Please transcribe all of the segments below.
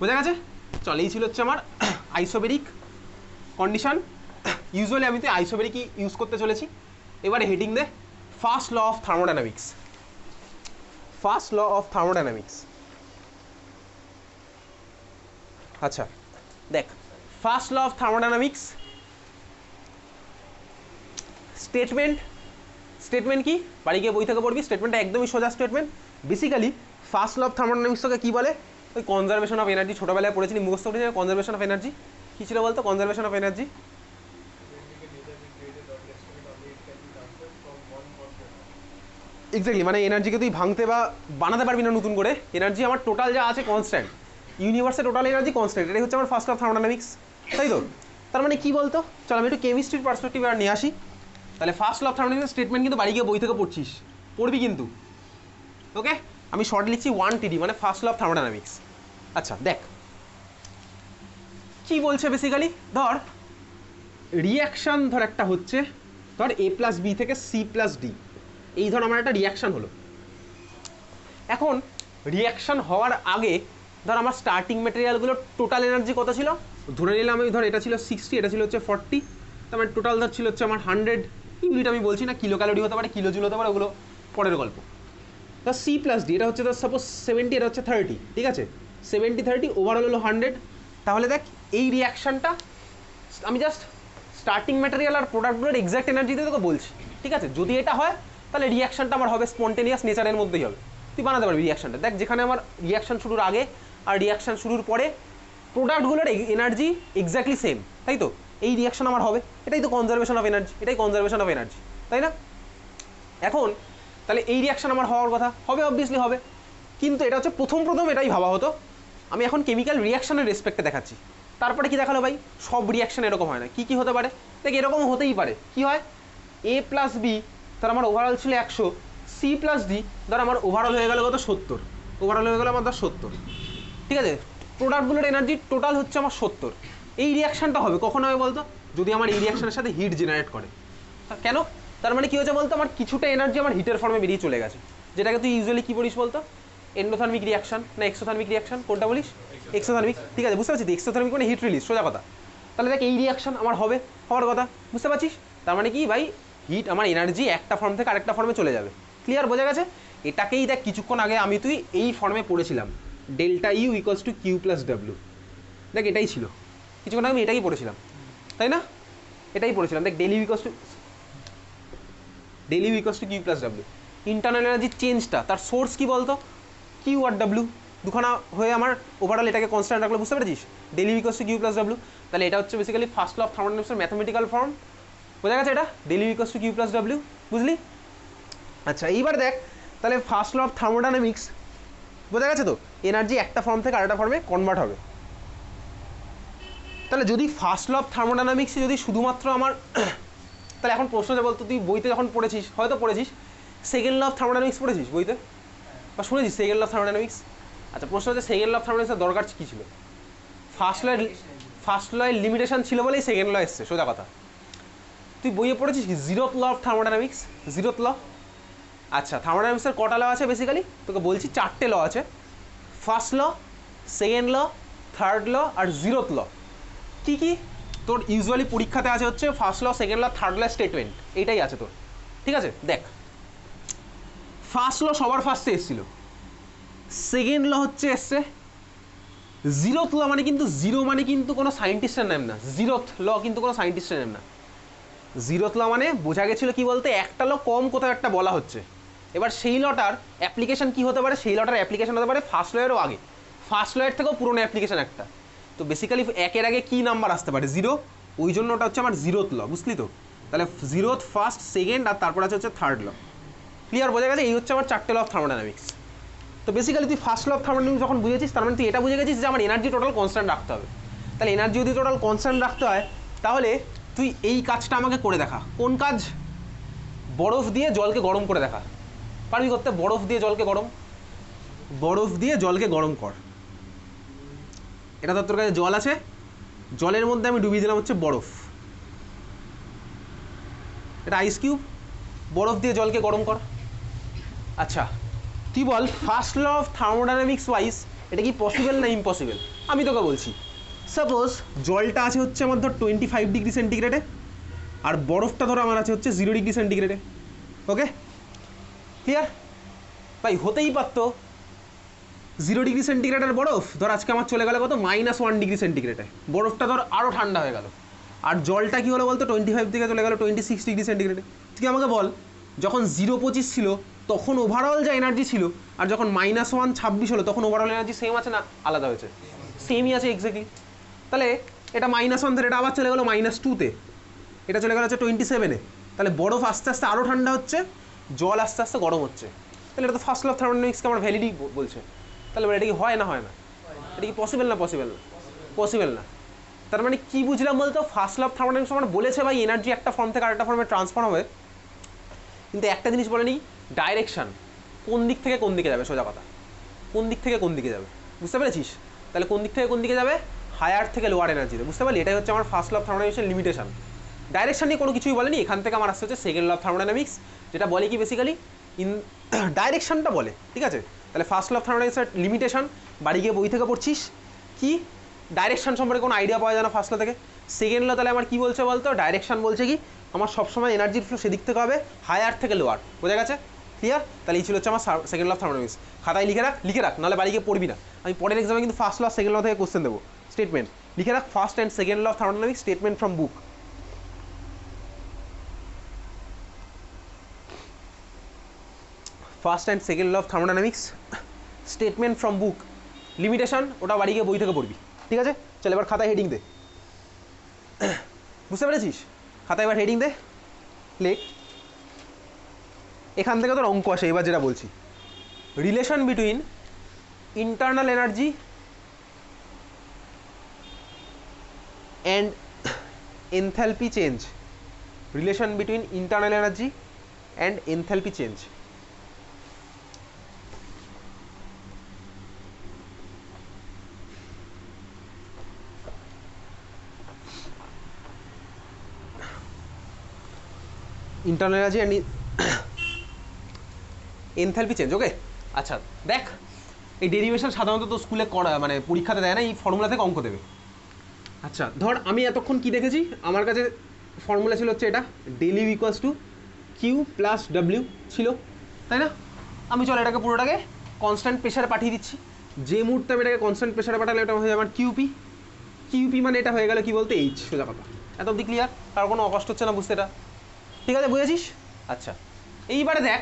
বোঝা গেছে? চল এই ছিল হচ্ছে আমার আইসোবেরিক কন্ডিশন। ইউজুয়ালি আমি তো আইসোবেরিকই ইউজ করতে চলেছি। এবারে হেডিং দে first law of thermodynamics. First law of thermodynamics. আচ্ছা দেখ, first law of thermodynamics statement কি বাড়ি গিয়ে বই থেকে পড়বি। স্টেটমেন্টটা একদমই সোজা statement. Basically first law of থার্মোডাইনামিক্সকে কি বলে? ওই কনজারভেশন অফ এনার্জি, ছোটোবেলায় পড়েছিলি, মুখস্থ করেছি। কনজারভেশন অফ এনার্জি কী ছিল বলতো? কনজারভেশন অফ এনার্জি এক্স্যাক্টলি, মানে এনার্জিকে তুই ভাঙতে বা বানাতে পারবি না নতুন করে। এনার্জি আমার টোটাল যা আছে কনস্ট্যান্ট, ইউনিভার্সে টোটাল এনার্জি কনস্ট্যান্ট। এটাই হচ্ছে আমার ফার্স্ট ল অফ থার্মোডাইনামিক্স, তাই তো? তার মানে কি বলতো? চল আমি একটু কেমিস্ট্রির পার্সপেক্টিভ আর নিয়ে আসি। তাহলে first law of thermodynamics statement কিন্তু বাড়ি গিয়ে বই থেকে পড়বি কিন্তু, ওকে? আমি শর্ট লিখছি 1TD, মানে ফার্স্ট ল অফ থার্মোডাইনামিক্স। আচ্ছা দেখ কি বলছে বেসিক্যালি। ধর রিয়াকশান ধর একটা হচ্ছে, ধর A+B থেকে C+D, এই ধর আমার একটা রিয়াকশান হলো। এখন রিয়াকশান হওয়ার আগে ধর আমার স্টার্টিং মেটেরিয়ালগুলোর টোটাল এনার্জি কত ছিল? ধরে নিলাম আমি, ধর এটা ছিল 60, এটা ছিল হচ্ছে 40, তার মানে টোটাল ধর ছিল হচ্ছে আমার 100 ইউনিট। আমি বলছি না কিলো ক্যালোরি হতে পারে, কিলো জুল হতে পারে, ওগুলো পরের গল্প। ধর C+D এটা হচ্ছে ধর সাপোজ 70, এটা হচ্ছে 30, ঠিক আছে? 70-30 ওভারঅল হলো 100। তাহলে দেখ এই রিয়াকশানটা আমি জাস্ট স্টার্টিং ম্যাটেরিয়াল আর প্রোডাক্টগুলোর এক্সাক্ট এনার্জি দিয়ে তোকে বলছি, ঠিক আছে? যদি এটা হয় তাহলে রিয়াকশানটা আমার হবে স্পন্টেনিয়াস নেচারের মধ্যেই হবে, তুই বানাতে পারবি রিয়াকশানটা। দেখ যেখানে আমার রিয়াকশান শুরুর আগে আর রিয়াকশান শুরুর পরে প্রোডাক্টগুলোর এনার্জি এক্স্যাক্টলি সেম, তাই তো? এই রিয়াকশান আমার হবে, এটাই তো কনজারভেশন অফ এনার্জি, এটাই কনজারভেশন অফ এনার্জি, তাই না? এখন তাহলে এই রিয়াকশান আমার হওয়ার কথা হবে, অবভিয়াসলি হবে। কিন্তু এটা হচ্ছে প্রথম এটাই ভাবা হতো। আমি এখন কেমিক্যাল রিয়াকশানের রেসপেক্টে দেখাচ্ছি। তারপরে কি দেখালো ভাই? সব রিয়াকশান এরকম হয় না। কি হতে পারে? দেখ এরকম হতেই পারে। কি হয়? A+B ধর আমার ওভারঅল ছিল 100, C+D ধর আমার ওভারঅল হয়ে গেল কত? 70। ওভারঅল হয়ে গেল আমার ধর 70, ঠিক আছে? প্রোডাক্টগুলোর এনার্জি টোটাল হচ্ছে আমার 70। এই রিয়াকশানটা হবে কখন হবে বলতো? যদি আমার এই রিয়াকশানের সাথে হিট জেনারেট করে। কেন? তার মানে কি হচ্ছে বলতো? আমার কিছুটা এনার্জি আমার হিটের ফর্মে বেরিয়ে চলে গেছে, যেটাকে তুই ইউজুয়ালি কী বলিস বলতো? এন্ডোথার্মিক রিয়াকশন না এক্সোথার্মিক রিয়াকশন, কোনটা বলিস? এক্সোথার্মিক, ঠিক আছে? বুঝতে পারছিস? এক্সোথার্মিক মানে হিট রিলিজ, সোজা কথা। তাহলে দেখ এই রিয়াকশন আমার হওয়ার কথা, বুঝতে পারছিস? তার মানে কি ভাই, হিট আমার এনার্জি একটা ফর্ম থেকে আরেকটা ফর্মে চলে যাবে। ক্লিয়ার? বোঝা গেছে? এটাকেই দেখ কিছুক্ষণ আগে আমি তুই এই ফর্মে পড়েছিলাম, delta U equals to Q+W। দেখ এটাই ছিল কিছুক্ষণ আগে, আমি এটাই পড়েছিলাম, তাই না? এটাই পড়েছিলাম। দেখ del U equals to Q+W। Internal energy চেঞ্জটা তার সোর্স কি বলতো? Q আর W দুখানা হয়ে আমার ওভারঅল এটাকে কনস্ট্যান্ট রাখলো, বুঝতে পেরেছিস? Del U equals to Q+W। তাহলে এটা হচ্ছে বেসিক্যালি ফার্স্ট ল অফ থার্মোডাইনামিক্সের ম্যাথমেটিক্যাল ফর্ম। বোঝা গেছে? এটা del U equals to Q+W, বুঝলি? আচ্ছা এইবার দেখ তাহলে ফার্স্ট ল অফ থার্মোডাইনামিক্স, বোঝা গেছে তো? এনার্জি একটা ফর্ম থেকে আরেকটা ফর্মে কনভার্ট হবে। তাহলে যদি ফার্স্ট ল অফ থার্মোডাইনামিক্সে যদি শুধুমাত্র আমার তাহলে এখন প্রশ্ন যে বলতো, তুই বইতে যখন পড়েছিস, হয়তো পড়েছিস, সেকেন্ড ল অফ থার্মোডাইনামিক্স পড়েছিস বইতে বা শুনেছিস সেকেন্ড ল অফ থার্মোডাইনামিক্স? আচ্ছা প্রশ্ন হচ্ছে সেকেন্ড ল অফ থার্মোডাইনামিক্সের দরকার কী ছিল? ফার্স্ট লয়ের লিমিটেশন ছিল বলেই সেকেন্ড ল এসছে, সোজা কথা। তুই বইয়ে পড়েছিস কি zeroth law of thermodynamics? Zeroth law. আচ্ছা থার্মোডাইনামিক্সের কটা ল আছে বেসিক্যালি? তোকে বলছি 4টে ল আছে। First law, second law, third law আর জিরোথ ল। কী কী? তোর ইউজুয়ালি পরীক্ষাতে আছে হচ্ছে first law, second law, third law statement, এইটাই আছে তোর, ঠিক আছে? দেখ ফার্স্ট ল সবার ফার্স্টে এসেছিল, সেকেন্ড ল হচ্ছে এসছে জিরোথ ল, মানে কিন্তু জিরো মানে কিন্তু কোনো সায়েন্টিস্টের নাম না, জিরোথ ল কিন্তু কোনো সায়েন্টিস্টের নাম না। জিরোথ ল মানে বোঝা গেছিলো কি বলতে, একটা ল কম কোথাও একটা বলা হচ্ছে। এবার সেই লটার অ্যাপ্লিকেশন কি হতে পারে? সেই লটার অ্যাপ্লিকেশন হতে পারে ফার্স্ট লয়েরও আগে, ফার্স্ট লয়ের থেকেও পুরোনো অ্যাপ্লিকেশন একটা। তো বেসিক্যালি একের আগে কী নাম্বার আসতে পারে? জিরো, ওই জন্য ওটা হচ্ছে আমার জিরোথ ল, বুঝলি তো? তাহলে জিরোথ, ফার্স্ট, সেকেন্ড আর তারপর আছে হচ্ছে থার্ড ল। ক্লিয়ার? বোঝা গেছে? এই হচ্ছে আমার 4টে ল অফ থার্মোডাইনামিক্স। তো বেসিক্যালি তুই ফার্স্ট ল অফ থার্মোডাইনামিক্স যখন বুঝেছিস, তার মানে তুই এটা বুঝে গেছিস যে আমার এনার্জি টোটাল কনস্ট্যান্ট রাখতে হবে। তাহলে এনার্জি যদি টোটাল কনস্ট্যান্ট রাখতে হয়, তাহলে তুই এই কাজটা আমাকে করে দেখা। কোন কাজ? বরফ দিয়ে জলকে গরম করে দেখা। পারবি করতে? বরফ দিয়ে জলকে গরম কর। এটা তোর কাছে জল আছে, জলের মধ্যে আমি ডুবিয়ে দিলাম হচ্ছে বরফ, এটা আইস কিউব, বরফ দিয়ে জলকে গরম কর। আচ্ছা তুই বল first law of thermodynamics wise এটা কি পসিবল না ইম্পসিবল? আমি তোকে বলছি, সাপোজ জলটা আছে হচ্ছে আমার ধর 25 ডিগ্রি সেন্টিগ্রেডে, আর বরফটা ধর আমার আছে হচ্ছে 0 ডিগ্রি সেন্টিগ্রেডে। ওকে, ক্লিয়ার? ভাই হতেই পারতো 0 ডিগ্রি সেন্টিগ্রেডের বরফ ধর আজকে আমার চলে গেল কত -1 ডিগ্রি সেন্টিগ্রেডে, বরফটা ধর আরও ঠান্ডা হয়ে গেল। আর জলটা কি হলো বলতো 25 থেকে চলে গেল 26 ডিগ্রি সেন্টিগ্রেডে। তুই আমাকে বল, যখন 0.25 ছিল তখন ওভারঅল যা এনার্জি ছিল, আর যখন -1 হলো তখন ওভারঅল এনার্জি সেম আছে না আলাদা হয়েছে? সেমই আছে এক্স্যাক্টলি। তাহলে এটা -1 ধরে এটা আবার চলে গেলো -2-তে, এটা চলে গেল হচ্ছে 27-এ। তাহলে বরফ আস্তে আস্তে আরও ঠান্ডা হচ্ছে, জল আস্তে আস্তে গরম হচ্ছে। তাহলে এটা তো ফার্স্ট ল অফ থার্মোডাইনামিক্সকে আমার ভ্যালিডই বলছে। তাহলে এটা কি হয় না হয় না? এটা কি পসিবল না পসিবল না? পসিবল না। তার মানে কি বুঝলাম বলতো, ফার্স্ট ল অফ থার্মোডাইনামিক্স আমার বলেছে ভাই এনার্জি একটা ফর্ম থেকে আরেকটা ফর্মে ট্রান্সফার হবে, কিন্তু একটা জিনিস বলেনি, ডাইরেকশন কোন দিক থেকে কোন দিকে যাবে। সোজা কথা, কোন দিক থেকে কোন দিকে যাবে, বুঝতে পেরেছিস? তাহলে কোন দিক থেকে কোন দিকে যাবে? হায়ার থেকে লোয়ার এনার্জিতে, বুঝতে পারলি? এটাই হচ্ছে আমার ফার্স্ট ল অফ থার্মোডাইনামিক্সের লিমিটেশন। ডাইরেকশন নিয়ে কোনো কিছুই বলেনি। এখান থেকে আমার আসছে হচ্ছে সেকেন্ড ল অফ থার্মোডাইনামিক্স, যেটা বলে কি বেসিক্যালি ডাইরেকশনটা বলে, ঠিক আছে? তাহলে ফার্স্ট ল অফ থার্মোডাইনামিক্সের লিমিটেশন বাড়ি গিয়ে বই থেকে পড়ছিস, কি ডাইরেকশন সম্পর্কে কোনো আইডিয়া পাওয়া যায় না ফার্স্ট ল থেকে। সেকেন্ড ল তাহলে আমার কি বলছে বলতো, ডাইরেকশন বলছে কি আমার সবসময় এনার্জির ফ্লো সেদিক থেকে হবে হায়ার থেকে লোয়ার। বোঝা গেছে? ক্লিয়ার? তাহলে এই ছিল হচ্ছে আমার সেকেন্ড ল অফ থার্মোডাইনামিক্স। খাতায় লিখে রাখ, নাহলে বাড়ি গিয়ে পড়বি না। আমি পরের এক্সামে কিন্তু ফার্স্ট ল সেকেন্ড ল থেকে কোশ্চেন দেবো। স্টেটমেন্ট লিখে রাখ, first and second law of thermodynamics statement from book. First and second law of thermodynamics statement from book, limitation ওটা বাড়ি গিয়ে বই থেকে পড়বি, ঠিক আছে? চল এবার খাতায় হেডিং দে, বুঝতে পেরেছিস? খাতায় এবার হেডিং দে, লেখ। এখান থেকে তোর অঙ্ক আসে। এবার যেটা বলছি, relation between internal energy and enthalpy change, relation between internal energy and enthalpy change. Internal energy and enthalpy change. Okay, আচ্ছা দেখ, এই ডেরিভেশন সাধারণত তো স্কুলে করা মানে পরীক্ষাতে দেয় না, এই ফর্মুলা থেকে অঙ্ক দেবে। আচ্ছা ধর আমি এতক্ষণ কি দেখেছি, আমার কাছে ফর্মুলা ছিল হচ্ছে এটা, del U equals to Q plus W ছিল, তাই না? আমি চল এটাকে পুরোটাকে কনস্ট্যান্ট প্রেশারে পাঠিয়ে দিচ্ছি। যে মুহূর্তে আমি এটাকে কনস্ট্যান্ট প্রেশারে পাঠালে এটা হয়ে যাবে আমার কিউপি। কিউপি মানে এটা হয়ে গেল কি বলতে এইচ। সোজা কথা, এত অব্দি ক্লিয়ার? কার কোনো অকষ্ট হচ্ছে না বুঝতে? এটা ঠিক আছে, বুঝেছিস? আচ্ছা এইবারে দেখ,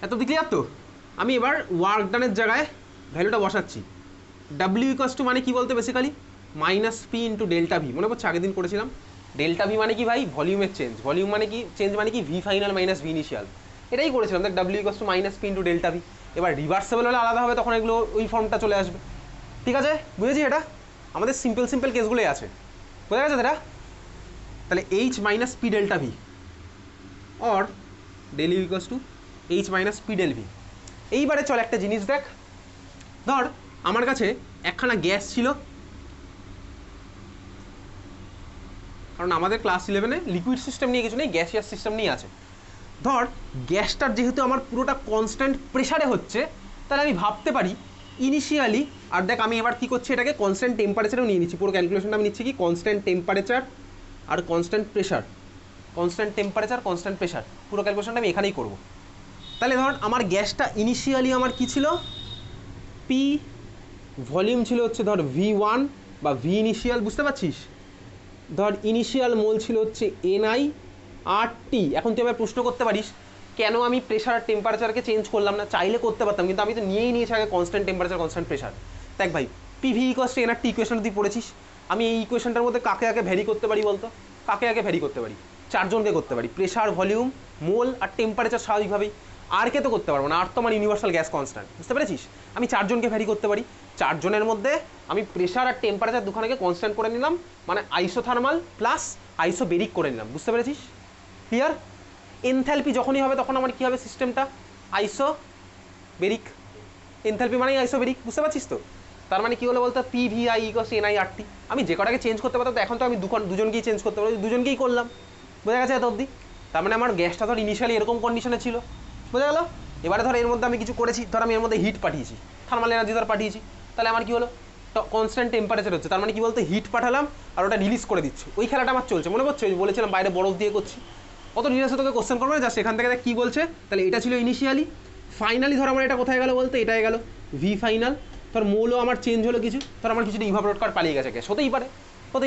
এত অব্দি ক্লিয়ার তো? আমি এবার ওয়ার্ক ডানের জায়গায় ভ্যালুটা বসাচ্ছি। ডাব্লিউ ইকুয়ালস টু মানে কি বলতে basically minus P into delta V. মনে করছে আগের দিন করেছিলাম। ডেল্টা ভি মানে কি ভাই? ভলিউমের চেঞ্জ। ভলিউম মানে কি? চেঞ্জ মানে কি? V final minus V initial, এটাই করেছিলাম। দেখ W equals to minus P into delta V. এবার রিভার্সেবল হলে আলাদা হবে, তখন এগুলো ওই ফর্মটা চলে আসবে, ঠিক আছে? বুঝেছি? এটা আমাদের সিম্পল কেসগুলোই আছে, বোঝা গেছে এটা? তাহলে H minus P delta V or del U equals to H minus P del V. এইবারে চল একটা জিনিস দেখ, ধর আমার কাছে একখানা গ্যাস ছিল, কারণ আমাদের ক্লাস 11-এ লিকুইড সিস্টেম নিয়ে কিছু নেই, গ্যাসিয়াস সিস্টেম নিয়ে আছে। ধর গ্যাসটার যেহেতু আমার পুরোটা কনস্ট্যান্ট প্রেশারে হচ্ছে, তাহলে আমি ভাবতে পারি ইনিশিয়ালি, আর দেখ আমি এবার কী করছি, এটাকে কনস্ট্যান্ট টেম্পারেচারেও নিয়ে নিচ্ছি। পুরো ক্যালকুলেশনটা আমি নিচ্ছি কি কনস্ট্যান্ট টেম্পারেচার আর constant pressure, constant temperature constant pressure, পুরো ক্যালকুলেশনটা আমি এখানেই করবো। তাহলে ধর আমার গ্যাসটা ইনিশিয়ালি আমার কি ছিল, পি, ভলিউম ছিল হচ্ছে ধর V1 বা ভি ইনিশিয়াল, বুঝতে পারছিস? ধর ইনিশিয়াল মোল ছিল হচ্ছে NI আর টি। এখন তুই আবার প্রশ্ন করতে পারিস কেন আমি প্রেশার আর টেম্পারেচারকে চেঞ্জ করলাম না? চাইলে করতে পারতাম, কিন্তু আমি তো নিয়েই নিয়েছি আগে কনস্ট্যান্ট টেম্পারেচার কনস্ট্যান্ট প্রেশার। দেখ ভাই, PV equals to NR T ইকুয়েশনটা তুই পড়েছিস। আমি এই ইকুয়েশনটার মধ্যে কাকে আগে ভ্যারি করতে পারি বলতো? কাকে আগে ভ্যারি করতে পারি? চারজনকে করতে পারি, প্রেশার, ভলিউম, মোল আর টেম্পারেচার স্বাভাবিকভাবেই। আর কে তো করতে পারবো না, আর তো আমার ইউনিভার্সাল গ্যাস কনস্ট্যান্ট, বুঝতে পেরেছিস? আমি চারজনকে ভ্যারি করতে পারি। চারজনের মধ্যে আমি প্রেশার আর টেম্পারেচার দুখানাকে কনস্ট্যান্ট করে নিলাম, মানে আইসোথার্মাল প্লাস আইসোবেরিক করে নিলাম, বুঝতে পেরেছিস? ক্লিয়ার? এনথ্যালপি যখনই হবে তখন আমার কী হবে সিস্টেমটা? আইসোবেরিক। এনথ্যালপি মানেই আইসোবেরিক, বুঝতে পারছিস তো? তার মানে কি হলো বলতো, PVI ইকুয়ালস NI আর টি। আমি যে কটাকে চেঞ্জ করতে পারতাম, এখন তো আমি দুজনকেই চেঞ্জ করতে পারি, দুজনকেই করলাম, বোঝা গেছে এত অবধি? তার মানে আমার গ্যাসটা ধর ইনিশিয়ালি এরকম কন্ডিশনে ছিল, বোঝা গেল? এবারে ধর এর মধ্যে আমি কিছু করেছি, ধর আমি এর মধ্যে হিট পাঠিয়েছি, থার্মাল এনার্জি ধর পাঠিয়েছি, তাহলে আমার কি হলো কনস্ট্যান্ট টেম্পারেচার হচ্ছে, তার মানে কি বলতে হিট পাঠালাম আর ওটা রিলিজ করে দিচ্ছে। ওই খেলাটা আমার চলছে, মনে করছে বলেছিলাম বাইরে বরফ দিয়ে করছি, অত ডিটেলসে তোকে কোশ্চেন করবে না, জাস্ট এখান থেকে কী বলছে। তাহলে এটা ছিল ইনিশিয়ালি, ফাইনালি ধর আমার এটা কোথায় গেল বলতে এটাই গেল ভি ফাইনাল। ধর মৌলও আমার চেঞ্জ হলো কিছু, ধর আমার কিছুটা ইভাপোরেট করে পালিয়ে গেছে গ্যাস, হতেই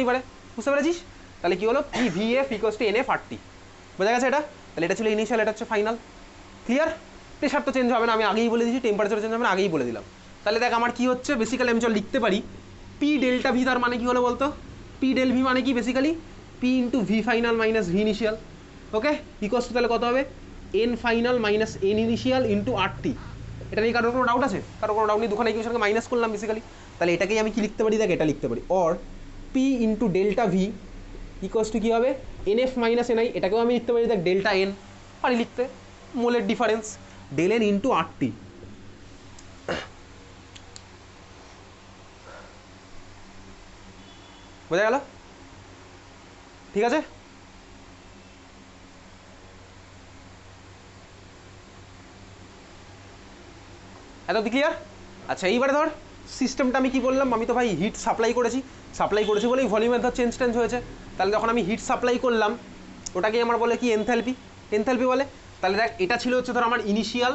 পারে, বুঝতে পেরেছিস? তাহলে কি হলো P V F equals to N F R T, বোঝা গেছে এটা? তাহলে এটা ছিল ইনিশিয়াল, এটা হচ্ছে ফাইনাল। ক্লিয়ার? প্রেশার তো চেঞ্জ হবে না, আমি আগেই বলে দিয়েছি, টেম্পারেচার চেঞ্জ হবে না, আগেই বলে দিলাম। তাহলে দেখ আমার কি হচ্ছে বেসিক্যালি, আমি চল লিখতে পারি পি ডেল্টা ভি, তার মানে কি হলো বলতো, পি ডেল ভি মানে কি basically P into V final minus V initial, okay equals to তাহলে কত হবে N final minus N initial into R T. এটা নিয়ে কারোর কোনো ডাউট আছে? কারোর কোনো ডাউট নেই, দুখানে ইকুয়েশনকে মাইনাস করলাম বেসিক্যালি। তাহলে এটাকেই আমি কি লিখতে পারি দেখ, এটা লিখতে পারি or P into delta V equals to কী হবে N F minus N I, এটাকেও আমি লিখতে পারি দেখ ডেল্টা এন, পারি লিখতে, মোলের difference del N into R T. বোঝা গেল? ঠিক আছে, এত ক্লিয়ার? আচ্ছা এইবারে ধর সিস্টেমটা আমি কি বললাম, আমি তো ভাই হিট সাপ্লাই করেছি বলেই ভলিউমের ধর চেঞ্জ হয়েছে। তাহলে যখন আমি হিট সাপ্লাই করলাম ওটাকে আমার বলে কি এনথ্যালপি বলে। তাহলে দেখ এটা ছিল হচ্ছে ধর আমার ইনিশিয়াল,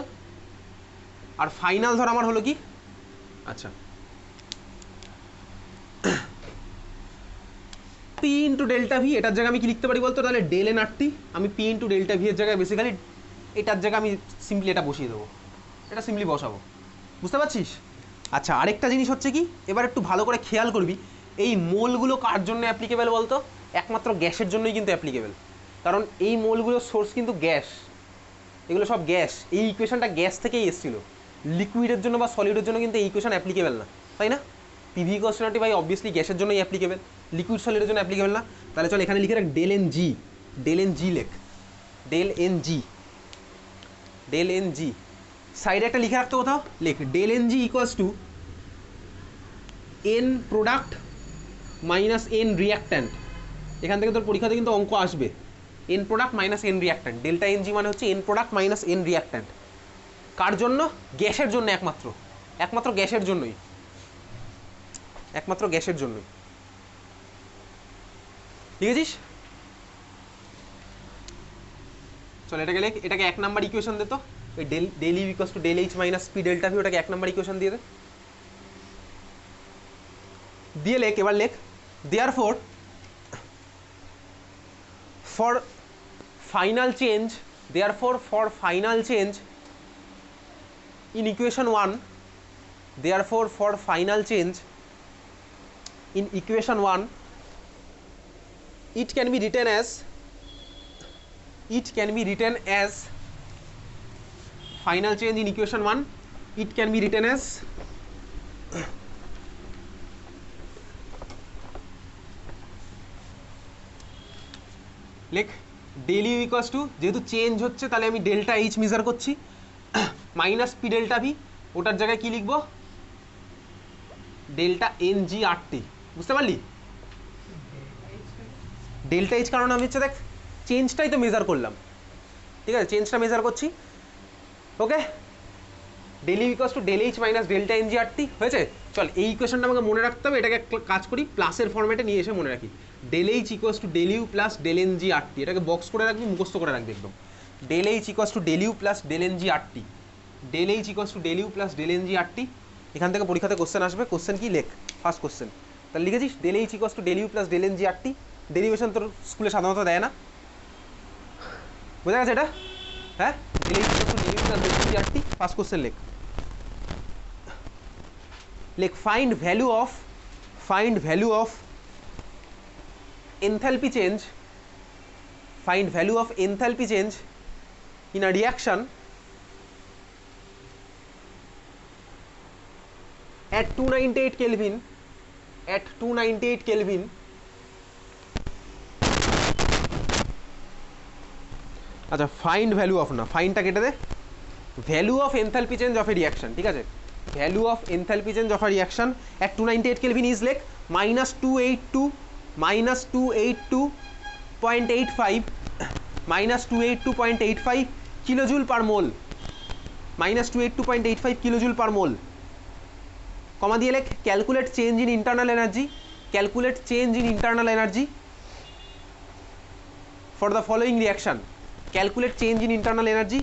আর ফাইনাল ধর আমার হলো কি, আচ্ছা পি ইন্টু ডেল্টা ভি, এটার জায়গায় আমি কি লিখতে পারি বলতো, তাহলে ডেল এন আর টি, আমি পি ইন্টু ডেল্টা ভি এর জায়গায় বেসিক্যালি এটার জায়গায় আমি সিম্পলি এটা বসিয়ে দেবো, এটা সিম্পলি বসাবো, বুঝতে পারছিস? আচ্ছা আরেকটা জিনিস হচ্ছে কি, এবার একটু ভালো করে খেয়াল করবি, এই মোলগুলো কার জন্য অ্যাপ্লিকেবল বলতো, একমাত্র গ্যাসের জন্যই কিন্তু অ্যাপ্লিকেবল, কারণ এই মোলগুলোর সোর্স কিন্তু গ্যাস, এগুলো সব গ্যাস, এই ইকুয়েশনটা গ্যাস থেকেই এসেছিল, লিকুইডের জন্য বা সলিডের জন্য কিন্তু এই ইকুয়েশন অ্যাপ্লিকেবল না, তাই না? পিভি কোশ্চেনটি ভাই অবভিয়াসলি গ্যাসের জন্যই অ্যাপ্লিকেবল, লিকুইড সলিডের জন্য অ্যাপ্লিকেবল না। তাহলে চল এখানে লিখে রাখ ডেল এন জি লেখ, ডেল এন জি সাইডে একটা লিখে রাখতো কোথাও, লেখ del N G equals to N product minus N reactant. এখান থেকে তোর পরীক্ষাতে কিন্তু অঙ্ক আসবে, N product minus N reactant, delta N G মানে হচ্ছে N product minus N reactant. কার জন্য? গ্যাসের জন্য, একমাত্র গ্যাসের জন্যই, ঠিক আছিস? চল এটাকে 1 নাম্বার ইকুয়েশন দে তো, ওই del U equals to del H minus P delta V, ওটাকে 1 নাম্বার ইকুয়েশন দিয়ে দে, দিয়ে লেখ, এবার লেখ therefore for final change in equation 1, therefore for final change in equation 1 it can be written as final change in equation 1, it can be written as লেখ del U equals two, যেহেতু change হচ্ছে তাহলে আমি delta H measure করছি, minus P delta V, ওটার জায়গায় কি লিখবো ডেল্টা এন জি আর টি, বুঝতে পারলি? ডেল্টা এইচ কারণ আমি হচ্ছে দেখ চেঞ্জটাই তো মেজার করলাম, ঠিক আছে, চেঞ্জটা মেজার করছি, okay. Del U equals to del H minus delta N G R T হয়েছে। চল এই ইকুয়েশনটা আমাকে মনে রাখতে হবে, এটাকে কাজ করি প্লাসের ফর্মেটে নিয়ে এসে মনে রাখি, del H equals to del U plus del N G R T, এটাকে বক্স করে রাখবি, মুখস্থ করে রাখবি একদম, del H equals to del U plus del N G R T, del H equals to del U plus del N G R T. এখান থেকে পরীক্ষাতে কোশ্চেন আসবে, কোশ্চেন কি লেখ, ফার্স্ট কোশ্চেন, তাহলে লিখেছিস del H equals to del U plus del N G R T, derivation তোর স্কুলে সাধারণত দেয় না, বোঝা গেছে এটা? হ্যাঁ, del H equals to del U plus del N G R T, first question লেখ, find value of enthalpy change in a reaction at 298 Kelvin আচ্ছা ফাইন্ড ভ্যালু অফ, না ফাইন্ডটা কেটে দে, value of enthalpy change of a reaction, ঠিক আছে, value of enthalpy change of a reaction at 298 Kelvin is like minus 282.85 kilojoule per mole, -282.85 kilojoule per mole, comma দিয়ে লেখ calculate change in internal energy, calculate change in internal energy for the following reaction, calculate change in internal energy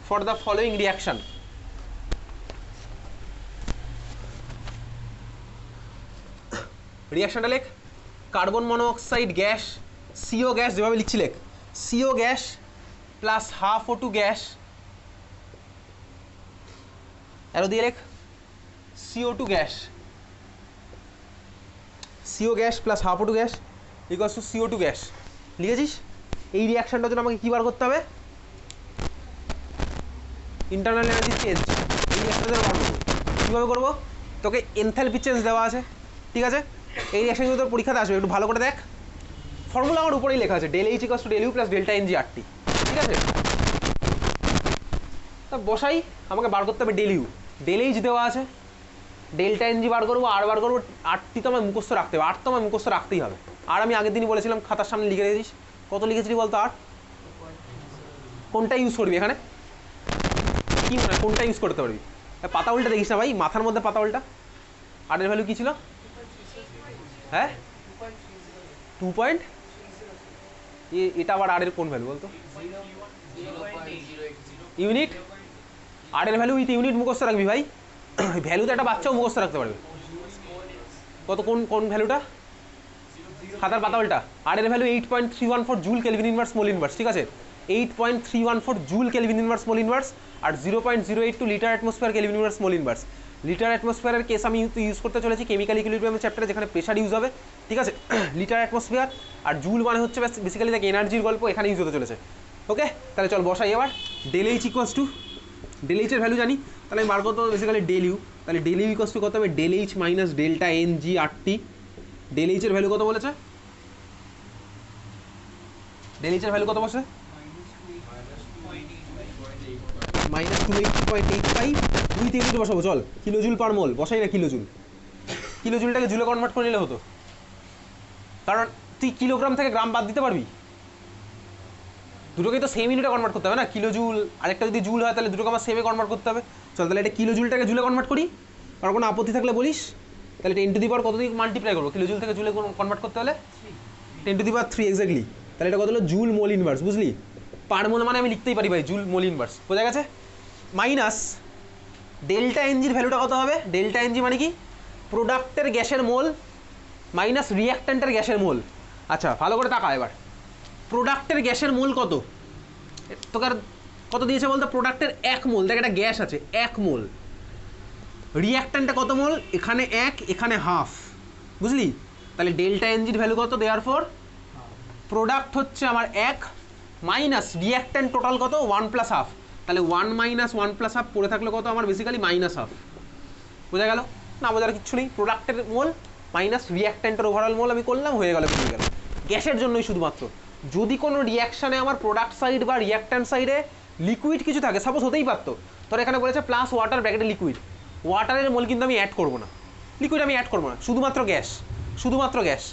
for the following reaction. রিয়াকশনটা লেখ, carbon monoxide gas, CO gas যেভাবে লিখছি লেখ, CO gas plus half O2 gas, arrow দিয়ে লেখ CO2 gas, CO gas plus half O2 gas equals to CO2 gas. লিখেছিস? এই রিয়াকশনটার জন্য আমাকে কী বার করতে হবে? Internal energy change. এই রিয়াকশনটা বার করবো, কীভাবে করবো? তোকে এনথালপি চেঞ্জ দেওয়া আছে, ঠিক আছে? এই রিয়াকশনগুলো তোর পরীক্ষাতে আসবে, একটু ভালো করে দেখ। ফর্মুলা আমার উপরেই লেখা আছে, del H equals to del U plus delta NG RT, ঠিক আছে? তা বসাই, আমাকে বার করতে হবে del U, del H দেওয়া আছে, ডেল্টা NG বার করবো, আর বার করবো, RT তো আমার মুখস্থ রাখতে হবে, আর তো আমার মুখস্থ রাখতেই হবে। আর আমি আগের দিনই বলেছিলাম খাতার সামনে লিখে রেখেছিস, কত লিখেছিলি বলতো? আর কোনটা ইউজ করবি এখানে? কি মনে হয় কোনটা ইউজ করতে পারবি? পাতা উল্টা দেখিস না ভাই, মাথার মধ্যে পাতা উল্টা। আরের ভ্যালু কি ছিল? হ্যাঁ 2. এটা আবার আর এর কোন ভ্যালু বলতো? ইউনিট। আর এর ভ্যালু উইথ ইউনিট মুখস্থ রাখবি ভাই, ভ্যালু তো একটা বাচ্চাও মুখস্থ রাখতে পারবে। কত কোন কোন ভ্যালুটা? খাতার পাতা উল্টা। আর এর value 8.314 joule kelvin inverse mole inverse, ঠিক আছে? 8.314 joule kelvin inverse mole inverse আর 0.082 litre atmosphere kelvin inverse mole inverse. Litre অ্যাটমসফিয়ারের কেস আমি ইউজ করতে চলেছি কেমিক্যাল ইকুইলিব্রিয়ামের চ্যাপ্টারে, যেখানে প্রেশার ইউজ হবে, ঠিক আছে? লিটার অ্যাটমসফিয়ার আর জুল মানে হচ্ছে বেসিক্যালি দেখ এনার্জির গল্প, এখানে ইউজ হতে চলেছে। ওকে, তাহলে চল বসাই এবার। del H equals to, del H এর ভ্যালু জানি, তাহলে আমি বার করতে হবে বেসিক্যালি del U, তাহলে del U ইকুয়ালস টু কত হবে? del H minus delta NG RT। del H এর ভ্যালু কত বলেছে? del H এর ভ্যালু কত বসে? -282.85 উইথ ইউনিট বসাবো, চল কিলোজুল পার মোল বসাই না, কিলোজুল, কিলোজুলটাকে জুলে কনভার্ট করে নিলে হতো, কারণ তুই কিলোগ্রাম থেকে গ্রাম বাদ দিতে পারবি, দুটোকেই তো সেম ইউনিটে কনভার্ট করতে হবে না, কিলোজুল আরেকটা যদি জুল হয় তাহলে দুটোকে আমার সেমে কনভার্ট করতে হবে। চল তাহলে এটা কিলোজুলটাকে জুলে কনভার্ট করি, আর কোনো আপত্তি থাকলে বলিস। তাহলে 10 টু দি পাওয়ার কত দিয়ে মাল্টিপ্লাই করবো কিলোজুল থেকে জুলে কনভার্ট করতে হলে? 10 টু দি পাওয়ার 3 এক্স্যাক্টলি। তাহলে এটা কত হলো? জুল মোল ইনভার্স, বুঝলি? পার মোল মানে আমি লিখতেই পারি ভাই, জুল মোল ইনভার্স, বোঝা গেছে? মাইনাস ডেল্টা এনজির ভ্যালুটা কত হবে? ডেল্টা এনজি মানে কি? প্রোডাক্টের গ্যাসের মোল মাইনাস রিয়াক্ট্যান্টের গ্যাসের মোল। আচ্ছা ভালো করে তাকা এবার, প্রোডাক্টের গ্যাসের মোল কত তোকে কত দিয়েছে বলতো? প্রোডাক্টের 1 মোল, দেখ একটা গ্যাস আছে 1 মোল, রিয়াক্ট্যান্টে কত মোল? এখানে 1 এখানে হাফ, বুঝলি? তাহলে ডেল্টা এনজির ভ্যালু কত? দেওয়ার পর প্রোডাক্ট হচ্ছে আমার 1 মাইনাস রিয়াক্ট্যান্ট টোটাল কত? 1 প্লাস হাফ, তাহলে 1 মাইনাস 1 প্লাস হাফ পড়ে থাকলে কত আমার? বেসিক্যালি মাইনাস হাফ, বোঝা গেল? না বোঝার কিচ্ছু নেই, প্রোডাক্টের মোল মাইনাস রিয়াক্ট্যান্টের ওভারঅল মোল আমি করলাম, হয়ে গেল, হয়ে গেল। গ্যাসের জন্যই শুধুমাত্র, যদি কোনো রিয়াকশানে আমার প্রোডাক্ট সাইড বা রিয়াক্ট্যান্ট সাইডে লিকুইড কিছু থাকে, সাপোজ হতেই পারতো, তোর এখানে বলেছে প্লাস ওয়াটার ব্র্যাকেটে লিকুইড, ওয়াটারের মোল কিন্তু আমি অ্যাড করবো না, লিকুইড আমি অ্যাড করবো না, শুধুমাত্র গ্যাস, শুধুমাত্র গ্যাস,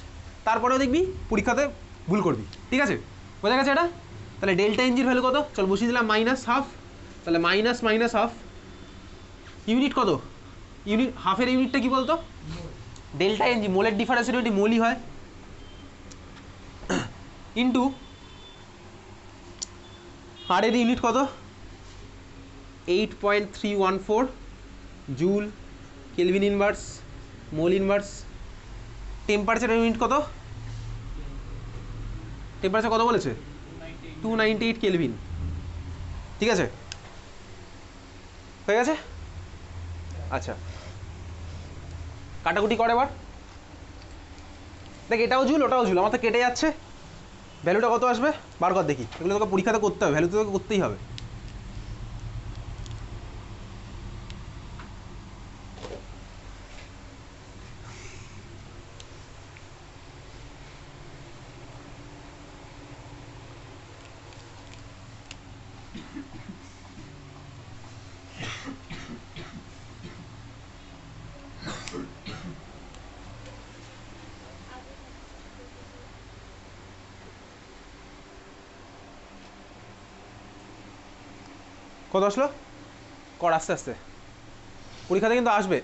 তারপরেও দেখবি পরীক্ষাতে ভুল করবি, ঠিক আছে? বোঝা গেছে এটা? তাহলে ডেল্টা এনজির ভ্যালু কত? চল বসিয়ে দিলাম মাইনাস হাফ, তাহলে মাইনাস মাইনাস হাফ, ইউনিট কত? ইউনিট হাফের ইউনিটটা কি বলতো? ডেল্টা এনজি, মোলের ডিফারেন্সের ইউনিট মোলই হয়, ইন্টু আর এর ইউনিট কত? 8.314 joule kelvin inverse mole inverse. Temperature unit কত? টেম্পারেচার কত বলেছে? 298 কেলভিন, ঠিক আছে? হয়ে গেছে? আচ্ছা কাটাকুটি করে এবার, দেখ এটাও জুল ওটাও জুল, আমার তো কেটে যাচ্ছে, ভ্যালুটা কত আসবে বার কর দেখি, এগুলো তোকে পরীক্ষাতে করতে হবে, ভ্যালু তো তোকে করতেই হবে। কত আসলো? কর আস্তে আস্তে, পরীক্ষাতে কিন্তু আসবে।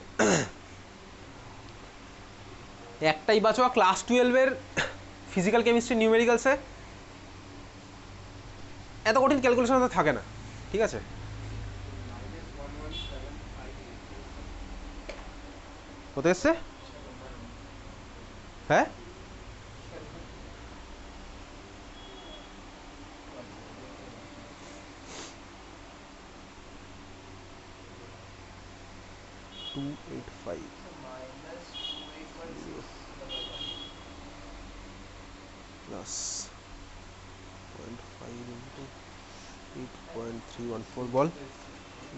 একটাই বাঁচোয়া ক্লাস 12-এর ফিজিক্যাল কেমিস্ট্রি নিউমেরিক্যালসে এত কঠিন ক্যালকুলেশন তো থাকে না, ঠিক আছে? হতে এসছে, হ্যাঁ 285 plus 0.5 into 8.314 বল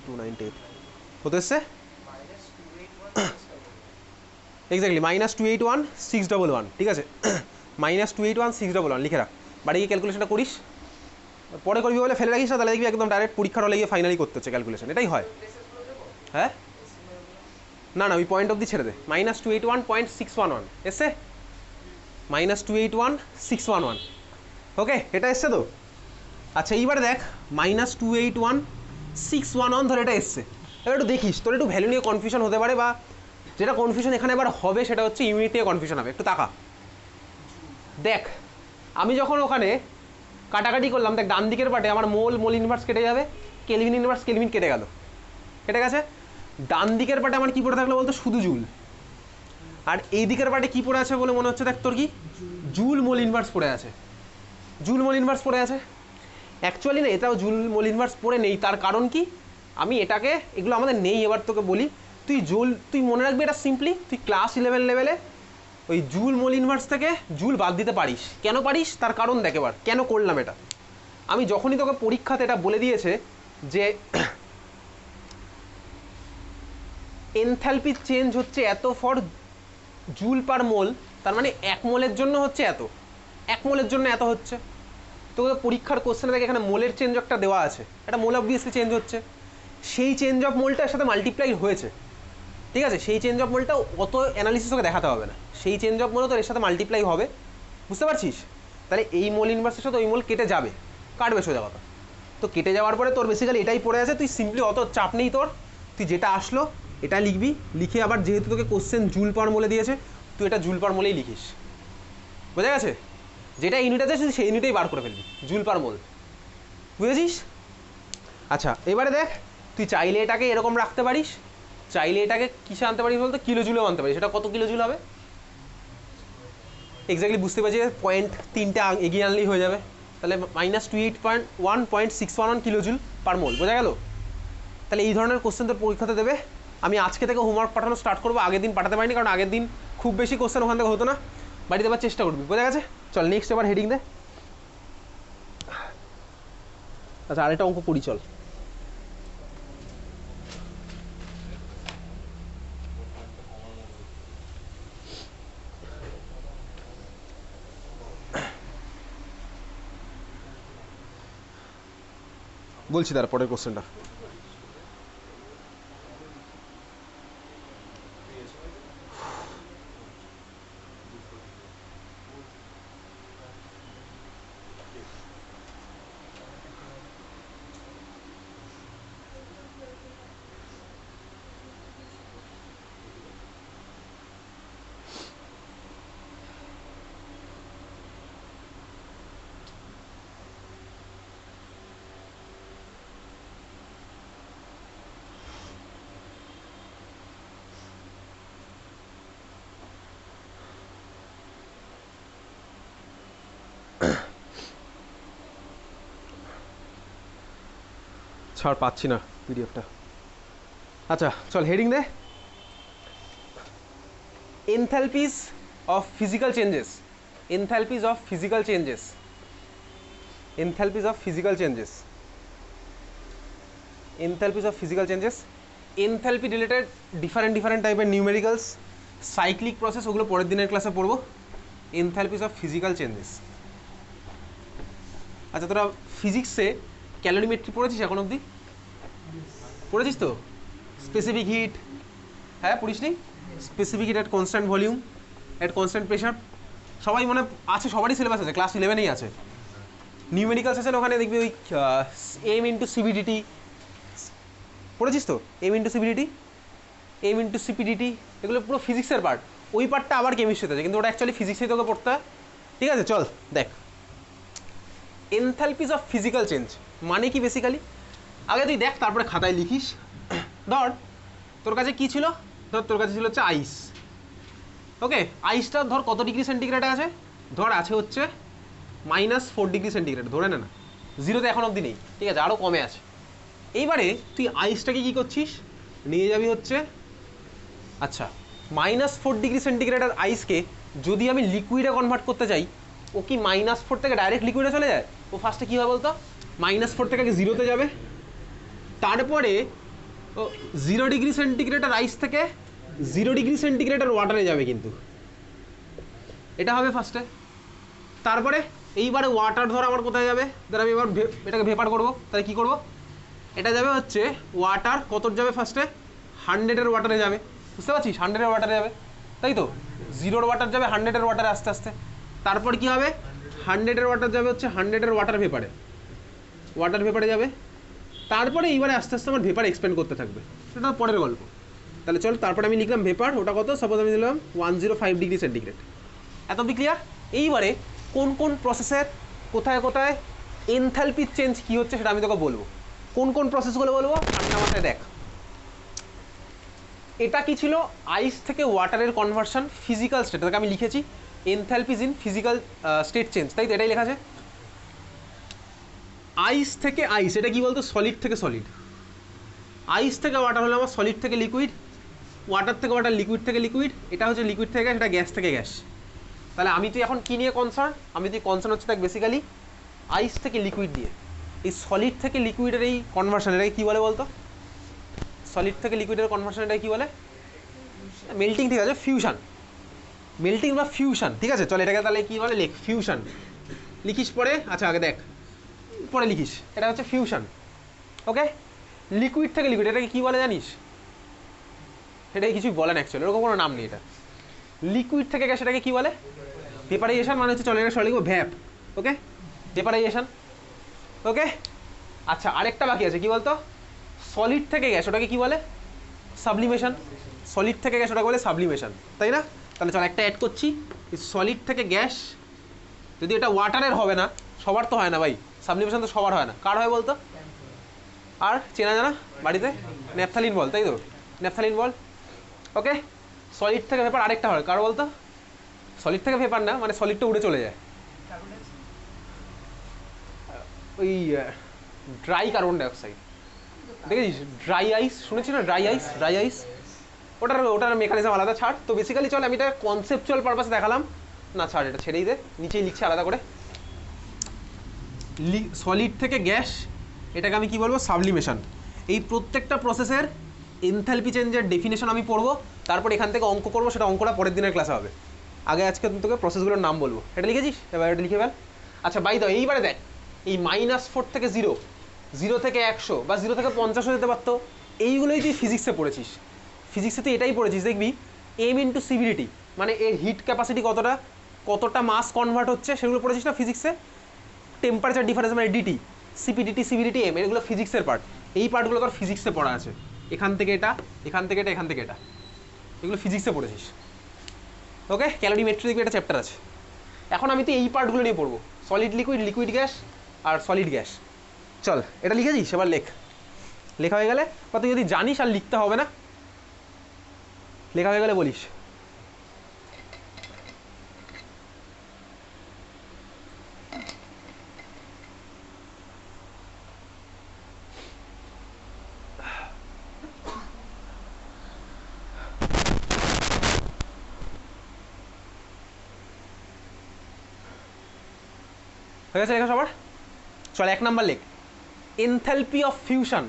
298 হতে এসছে এক্স্যাক্টলি -281,611, ঠিক আছে? -281,611 লিখে রাখ, বাড়ি গিয়ে ক্যালকুলেশনটা করিস, পরে করবি বলে ফেলে রাখিস না, তাহলে দেখবি একদম ডাইরেক্ট পরীক্ষার হলে গিয়ে ফাইনালি করতে হচ্ছে ক্যালকুলেশন, এটাই হয়। হ্যাঁ না না, ওই পয়েন্ট অবধি ছেড়ে দে, -281.611 এসছে, -281,611, ওকে এটা এসছে তো? আচ্ছা এইবার দেখ -281,611 ধরে এটা এসছে, এবার একটু দেখিস, তোর একটু ভ্যালু নিয়ে কনফিউশন হতে পারে, বা যেটা কনফিউশন এখানে এবার হবে সেটা হচ্ছে ইউনিট নিয়ে কনফিউশন হবে, একটু তাকা দেখ। আমি যখন ওখানে কাটাকাটি করলাম, দেখ ডান দিকের পাটে আমার মোল ইনভার্স কেটে যাবে, কেলভিন ইনভার্স কেলভিন কেটে গেল, কেটে গেছে। ডান দিকের পাটে আমার কি পড়ে থাকলো বলতো, শুধু জুল। আর এই দিকের পাটে কি পড়ে আছে বলে মনে হচ্ছে, দেখ তোর কি জুল মোল ইনভার্স পড়ে আছে, জুল মোল ইনভার্স পড়ে আছে। অ্যাকচুয়ালি না, এটাও জুল মোল ইনভার্স পড়ে নেই, তার কারণ কি, আমি এটাকে, এগুলো আমাদের নেই, এবার তোকে বলি, তুই মনে রাখবি এটা সিম্পলি, তুই ক্লাস 11 লেভেলে ওই জুল মোল ইনভার্স থেকে জুল বাদ দিতে পারিস। কেন পারিস তার কারণ দেখ, এবার কেন করলাম এটা। আমি যখনই তোকে পরীক্ষাতে এটা বলে দিয়েছে যে এনথ্যালপি চেঞ্জ হচ্ছে এত ফর জুল পার মোল, তার মানে 1 মোলের জন্য হচ্ছে এত, 1 মোলের জন্য এত হচ্ছে। তো পরীক্ষার কোশ্চেনে দেখে এখানে মোলের চেঞ্জ একটা দেওয়া আছে, একটা মোল অবভিয়াসলি চেঞ্জ হচ্ছে, সেই চেঞ্জ অফ মোলটার সাথে মাল্টিপ্লাই হয়েছে, ঠিক আছে? সেই চেঞ্জ অফ মোলটা অত অ্যানালিসিস ওকে দেখাতে হবে না, সেই চেঞ্জ অফ মোলও তোর এর সাথে মাল্টিপ্লাই হবে, বুঝতে পারছিস? তাহলে এই মোল ইনভার্সের সাথে ওই মোল কেটে যাবে, কাটবে সোজা কথা। তো কেটে যাওয়ার পরে তোর বেসিক্যালি এটাই পড়ে আছে, তুই সিম্পলি অত চাপ নেই তোর, তুই যেটা আসলো এটা লিখবি, লিখে আবার যেহেতু তোকে কোশ্চেন জুল পার মোলে দিয়েছে, তুই এটা জুল পার মোলেই লিখিস, বোঝা গেছে? যেটা ইউনিট আছে সেই ইউনিটেই বার করে ফেলবি, জুল পার মোল, বুঝেছিস? আচ্ছা এবারে দেখ, তুই চাইলে এটাকে এরকম রাখতে পারিস, চাইলে এটাকে কিসে আনতে পারিস বলতে, কিলো জুলেও আনতে পারিস। সেটা কত কিলো জুল হবে এক্স্যাক্টলি বুঝতে পারছি, পয়েন্ট 3টা এগিয়ে আনলেই হয়ে যাবে, তাহলে -281.611 কিলো জুল পার মোল, বোঝা গেল? তাহলে এই ধরনের কোশ্চেন তোর পরীক্ষাতে দেবে। আমি আজকে থেকে হোমওয়ার্ক পাঠানো স্টার্ট করবো, আগের দিন পাঠাতে পারিনি কারণ আগের দিন খুব বেশি কোশ্চেন ওখান থেকে হতো না, বাড়িতে আবার চেষ্টা করবি, বোঝা গেছে? চল নেক্সট এবার হেডিং দে। আচ্ছা আরেকটা অঙ্ক করি চল। বলছি তার পরের কোশ্চেনটা। ছাড়, পাচ্ছি না পিডিএফটা। আচ্ছা চল হেডিং দে, enthalpies of physical changes, enthalpies of physical changes, enthalpies of physical changes, enthalpies of physical changes, enthalpy related different টাইপের নিউমেরিক্যালস, সাইক্লিক প্রসেস, ওগুলো পরের দিনের ক্লাসে পড়বো। Enthalpies of physical changes. আচ্ছা তোরা ফিজিক্সে ক্যালোরিমেট্রি পড়েছিস এখন অবধি? পড়েছিস তো? স্পেসিফিক হিট, হ্যাঁ পড়িস নি? Specific hit at constant volume, at constant pressure, সবাই মনে আছে, সবারই সিলেবাস আছে, ক্লাস 11-এই আছে। নিউমেরিক্যালস আছে ওখানে দেখবি ওই এম ইন্টু সিবিডিটি, পড়েছিস তো? এম ইন্টু সিপিডিটি, এম ইন্টু সিপিডিটি, এগুলো পুরো ফিজিক্সের পার্ট। ওই পার্টটা আবার কেমিস্ট্রিতে আছে, কিন্তু ওটা অ্যাকচুয়ালি ফিজিক্সেই তোকে পড়তে হয়। ঠিক আছে, চল দেখ এনথালপিজ অফ ফিজিক্যাল চেঞ্জ মানে কি বেসিক্যালি। আগে তুই দেখ, তারপরে খাতায় লিখিস। ধর তোর কাছে কি ছিল, ধর তোর কাছে ছিল হচ্ছে আইস। ওকে, আইসটা ধর কত ডিগ্রি সেন্টিগ্রেডে আছে, ধর আছে হচ্ছে -4 ডিগ্রি সেন্টিগ্রেড, ধরে না, জিরোতে এখন অবধি নেই, ঠিক আছে, আরও কমে আছে। এইবারে তুই আইসটাকে কী করছিস, নিয়ে যাবি হচ্ছে, আচ্ছা -4 ডিগ্রি সেন্টিগ্রেডের আইসকে যদি আমি লিকুইডে কনভার্ট করতে চাই, ও কি -4 থেকে ডাইরেক্ট লিকুইডে চলে যায়? ও ফার্স্টে কী হয় বলতো, -4 থেকে জিরোতে যাবে, তারপরে ও 0 ডিগ্রি সেন্টিগ্রেডের আইস থেকে 0 ডিগ্রি সেন্টিগ্রেডের ওয়াটারে যাবে, কিন্তু এটা হবে ফার্স্টে। তারপরে এইবারে ওয়াটার ধর আমার কোথায় যাবে, ধর আমি এবার এটাকে ভেপার করবো, তাহলে কী করবো, এটা যাবে হচ্ছে ওয়াটার কতর যাবে ফার্স্টে, 100-এর ওয়াটারে যাবে, বুঝতে পারছিস, 100-এর ওয়াটারে যাবে, তাই তো, 0-র ওয়াটার যাবে 100-এর ওয়াটারে আস্তে আস্তে। তারপর কি হবে, 100-এর ওয়াটার যাবে হচ্ছে 100-এর ওয়াটার ভেপারে, ওয়াটার ভেপারে যাবে। তারপরে এইবারে আস্তে আস্তে আমার ভেপার এক্সপেন্ড করতে থাকবে, সেটা পরের গল্প। তাহলে চল, তারপরে আমি লিখলাম ভেপার, ওটা কত, সাপোজ আমি দিলাম 105 ডিগ্রি সেন্টিগ্রেড। এত অব্দি ক্লিয়ার? এইবারে কোন কোন প্রসেসের কোথায় কোথায় এনথালপির চেঞ্জ কী হচ্ছে সেটা আমি তোকে বলবো। কোন কোন প্রসেসগুলো বলবো, ঠান্ডা মাথায় দেখ। এটা কি ছিল, আইস থেকে ওয়াটারের কনভার্সন ফিজিক্যাল স্টেট, এটাকে আমি লিখেছি এনথালপিজ ইন ফিজিক্যাল স্টেট চেঞ্জ, তাই তো, এটাই লেখা আছে। আইস থেকে আইস, এটা কি বলতো, সলিড থেকে সলিড। আইস থেকে ওয়াটার হলো আমার সলিড থেকে লিকুইড, ওয়াটার থেকে ওয়াটার, লিকুইড থেকে লিকুইড, এটা হচ্ছে লিকুইড থেকে গ্যাস, এটা গ্যাস থেকে গ্যাস। তাহলে আমি তুই এখন কী নিয়ে কনসার্ন, আমি তুই কনসার্ন হচ্ছে দেখ বেসিক্যালি আইস থেকে লিকুইড দিয়ে। এই সলিড থেকে লিকুইডের এই কনভার্সন, এটাকে কী বলে বলতো, সলিড থেকে লিকুইডের কনভার্সন এটাকে কী বলে, মেল্টিং, ঠিক আছে, ফিউশন, মেল্টিং বা ফিউশন, ঠিক আছে, চল এটাকে তাহলে কী বলে, লেখ ফিউশন, লিখিস পরে, আচ্ছা আগে দেখ পরে লিখিস, এটা হচ্ছে ফিউশন। ওকে, লিকুইড থেকে লিকুইড, এটাকে কী বলে জানিস, এটাকে কিছুই বলে না অ্যাকচুয়ালি, এরকম কোনো নাম নেই এটা। লিকুইড থেকে গ্যাস, এটাকে কী বলে, ভেপারাইজেশন, মানে হচ্ছে চলে এটা সরি লিখবো ভ্যাপ। ওকে, ভেপারাইজেশন। ওকে, আচ্ছা আরেকটা বাকি আছে, কি বলতো, সলিড থেকে গ্যাস, ওটাকে কী বলে, সাবলিমেশন। সলিড থেকে গ্যাস ওটাকে বলে সাবলিমেশন, তাই না? তাহলে চল একটা অ্যাড করছি, সলিড থেকে গ্যাস, যদি এটা ওয়াটারের হবে না, সবার তো হয় না ভাই, সাবলিমেশন তো সবার হয় না, কার হয় বলতো, আর চেনা জানা বাড়িতে ন্যাপথালিন বল, তাই তো, ন্যাপথালিন বল। ওকে, সলিড থেকে ভেপার আরেকটা হয়, কার বলতো, সলিড থেকে ভেপার না, মানে সলিডটা উড়ে চলে যায়, ওই ড্রাই কার্বন ডাইঅক্সাইড, দেখেছিস, ড্রাই আইস শুনেছি না, ড্রাই আইস, ড্রাই আইস, ওটার মেকানিজম আলাদা, ছাড়। তো বেসিক্যালি চল আমি এটা কনসেপচুয়াল পারপাসে দেখালাম না, ছাড়, এটা ছেড়েই দে, নিচেই লিখছি আলাদা করে। সলিড থেকে গ্যাস, এটাকে আমি কি বলবো, সাবলিমেশন। এই প্রত্যেকটা প্রসেসের এনথালপি চেঞ্জের ডেফিনেশন আমি পড়বো, তারপর এখান থেকে অঙ্ক করবো, সেটা অঙ্কটা পরের দিনের ক্লাসে হবে। আগে আজকে তোকে প্রসেসগুলোর নাম বলবো, এটা লিখেছিস, এবার এটা লিখে ফেল। আচ্ছা বাই দাও, এইবারে দেখ, এই -4 থেকে 0, 0 থেকে 100 বা 0 থেকে 50 যেতে পারতো, এইগুলোই তুই ফিজিক্সে পড়েছিস। ফিজিক্সে তুই এটাই পড়েছিস, দেখবি এম ইন্টু সিভিডিটি, মানে এর হিট ক্যাপাসিটি কতটা, কতটা মাস কনভার্ট হচ্ছে, সেগুলো পড়েছিস না ফিজিক্সে। টেম্পারেচার ডিফারেন্স মানে ডিটি, সিপিডিটি, সিভিডিটি, এম, এগুলো ফিজিক্সের পার্ট। এই পার্টগুলো তোর ফিজিক্সে পড়া আছে, এখান থেকে এটা, এখান থেকে এটা, এখান থেকে এটা, এগুলো ফিজিক্সে পড়েছিস। ওকে, ক্যালোরিমেট্রি দেখবি একটা চ্যাপ্টার আছে। এখন আমি তো এই পার্টগুলো নিয়ে পড়বো, সলিড লিকুইড, লিকুইড গ্যাস আর সলিড গ্যাস। চল এটা লিখেছিস, এবার লেখ, লেখা হয়ে গেলে বা তুই যদি জানিস আর লিখতে হবে না, লেখা হয়ে গেলে বলিস। হয়ে গেছে লেখা সবার? চল 1 নাম্বার লেখ, এনথালপি অফ ফিউশন।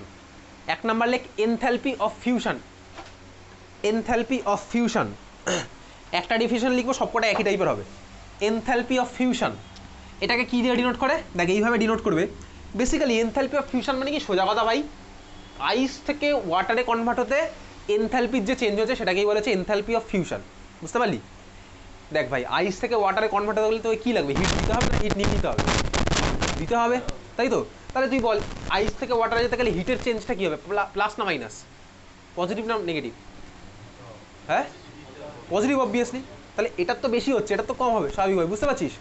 1 নাম্বার লেখ, enthalpy of fusion, enthalpy of fusion. একটা ডেফিনেশন লিখবো, সবকটা একই টাইপের হবে। এনথালপি অফ ফিউশন, এটাকে কী দিয়ে ডিনোট করে, দেখ এইভাবে ডিনোট করবে। বেসিক্যালি এনথালপি অফ ফিউশন মানে কি, সোজা কথা ভাই, আইস থেকে ওয়াটারে কনভার্ট হতে এনথালপির যে চেঞ্জ হচ্ছে সেটাকেই বলেছে এনথালপি অফ ফিউশন, বুঝতে পারলি? দেখ ভাই, আইস থেকে ওয়াটারে কনভার্ট হতে গেলে তো কী লাগবে, হিট দিতে হবে না, হিট নিয়ে নিতে হবে, দিতে হবে, তাই তো। তাহলে তুই বল আইস থেকে ওয়াটারে যেতে গেলে হিটের চেঞ্জটা কী হবে, প্লাস না মাইনাস, পজিটিভ না নেগেটিভ? হ্যাঁ পজিটিভ অবভিয়াসলি। তাহলে এটার তো বেশি হচ্ছে, এটার তো কম হবে স্বাভাবিকভাবে, বুঝতে পারছিস?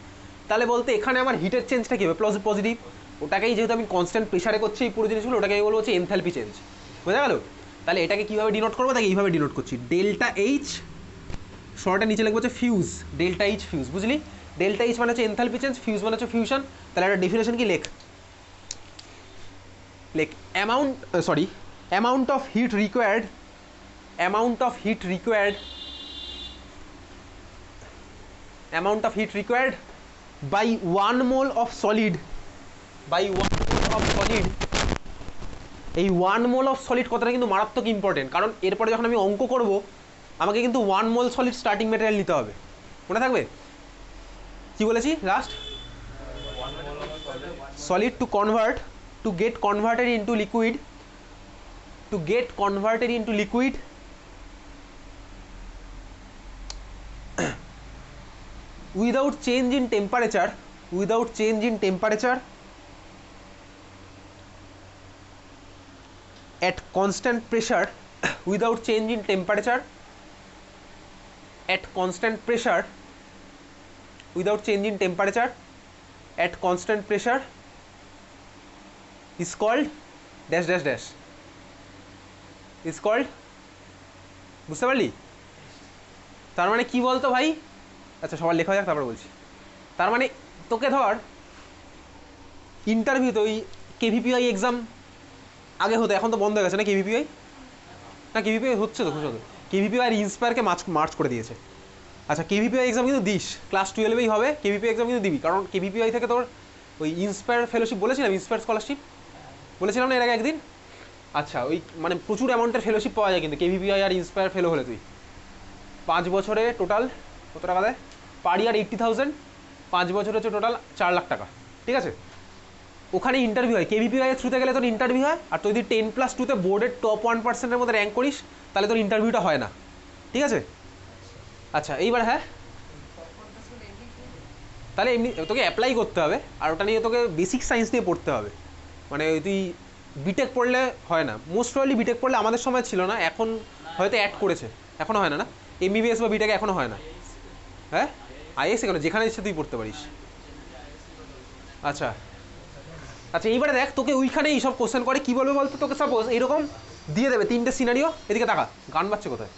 তাহলে বলতে এখানে আমার হিটের চেঞ্জটা কী হবে, পজিটিভ। ওটাকেই যেহেতু আমি কনস্ট্যান্ট প্রেশারে করছি এই পুরো জিনিসগুলো, ওটাকে বলবো হচ্ছে এনথালপি চেঞ্জ, বোঝা গেল? তাহলে এটাকে কীভাবে ডিনোট করবো, তাকে এইভাবে ডিনোট করছি, ডেল্টা এইচ, শর্টের নিচে লিখবো হচ্ছে ফিউজ, ডেল্টা এইচ ফিউজ, বুঝলি? ডেল্টা এইচ মানে হচ্ছে এনথালপি চেঞ্জ, ফিউজ মানে হচ্ছে ফিউশন। তাহলে একটা ডেফিনেশন কি লেখ, amount of heat required by 1 mole of solid, এই 1 mole of solid কথাটা কিন্তু মারাত্মক ইম্পর্টেন্ট, কারণ এরপরে যখন আমি অঙ্ক করব আমাকে কিন্তু 1 mole solid স্টার্টিং ম্যাটেরিয়াল নিতে হবে, মনে থাকবে? কি বলেছি last? solid to get converted into liquid without change in temperature at constant pressure is called dash dash dash, is called, বুঝতে পারলি? তার মানে কি বলতো ভাই, আচ্ছা সবার লেখা যাক তারপর বলছি। তার মানে তোকে ধর ইন্টারভিউতে ওই কেভিপিআই এক্সাম আগে হতো, এখন তো বন্ধ হয়ে গেছে না কেভিপিআই? না কেভিপিআই হচ্ছে তো, খুশি কেভিপিআই আর ইন্সপায়ারকে মার্চ করে দিয়েছে। আচ্ছা কেভিপিআই এক্সাম কিন্তু দিস, ক্লাস 12এই হবে কেভিপিআই এক্সাম কিন্তু দিবি, কারণ কেভিপিআই থেকে তোর ওই ইন্সপায়ার ফেলোশিপ বলেছিলাম, ইন্সপায়ার স্কলারশিপ বলেছিলাম না এর আগে একদিন? আচ্ছা ওই মানে প্রচুর অ্যামাউন্টের ফেলোশিপ পাওয়া যায় কিন্তু কেভিপিআই আর ইন্সপায়ার ফেলো হলে, তুই 5 বছরে টোটাল কত টাকা দেয় পার ইয়ার? 80,000, 5 বছর হচ্ছে টোটাল 4 লাখ টাকা, ঠিক আছে? ওখানে ইন্টারভিউ হয়, কেভিপিআই এর থ্রুতে গেলে তোর ইন্টারভিউ হয়, আর তুই যদি 10+2-তে বোর্ডের টপ 1%-এর মধ্যে র্যাঙ্ক করিস তাহলে তোর ইন্টারভিউটা হয় না, ঠিক আছে? আচ্ছা এইবার হ্যাঁ, তাহলে এমনি তোকে অ্যাপ্লাই করতে হবে, আর ওটা নিয়ে তোকে বেসিক সায়েন্স নিয়ে পড়তে হবে, মানে তুই বিটেক পড়লে হয় না, মোস্ট প্রবাবলি বিটেক পড়লে, আমাদের সময় ছিল না, এখন হয়তো অ্যাড করেছে, এখনও হয় না, না এমবিবিএস বা বিটেক এখনও হয় না। হ্যাঁ আইএস কেন, যেখানে ইচ্ছে তুই পড়তে পারিস। আচ্ছা আচ্ছা এইবারে দেখ তোকে ওইখানে এইসব কোশ্চেন করে, কী বলবে বলতো, তোকে সাপোজ এইরকম দিয়ে দেবে 3টে সিনারিও, এদিকে তাকা, গান বাজছে কোথায়?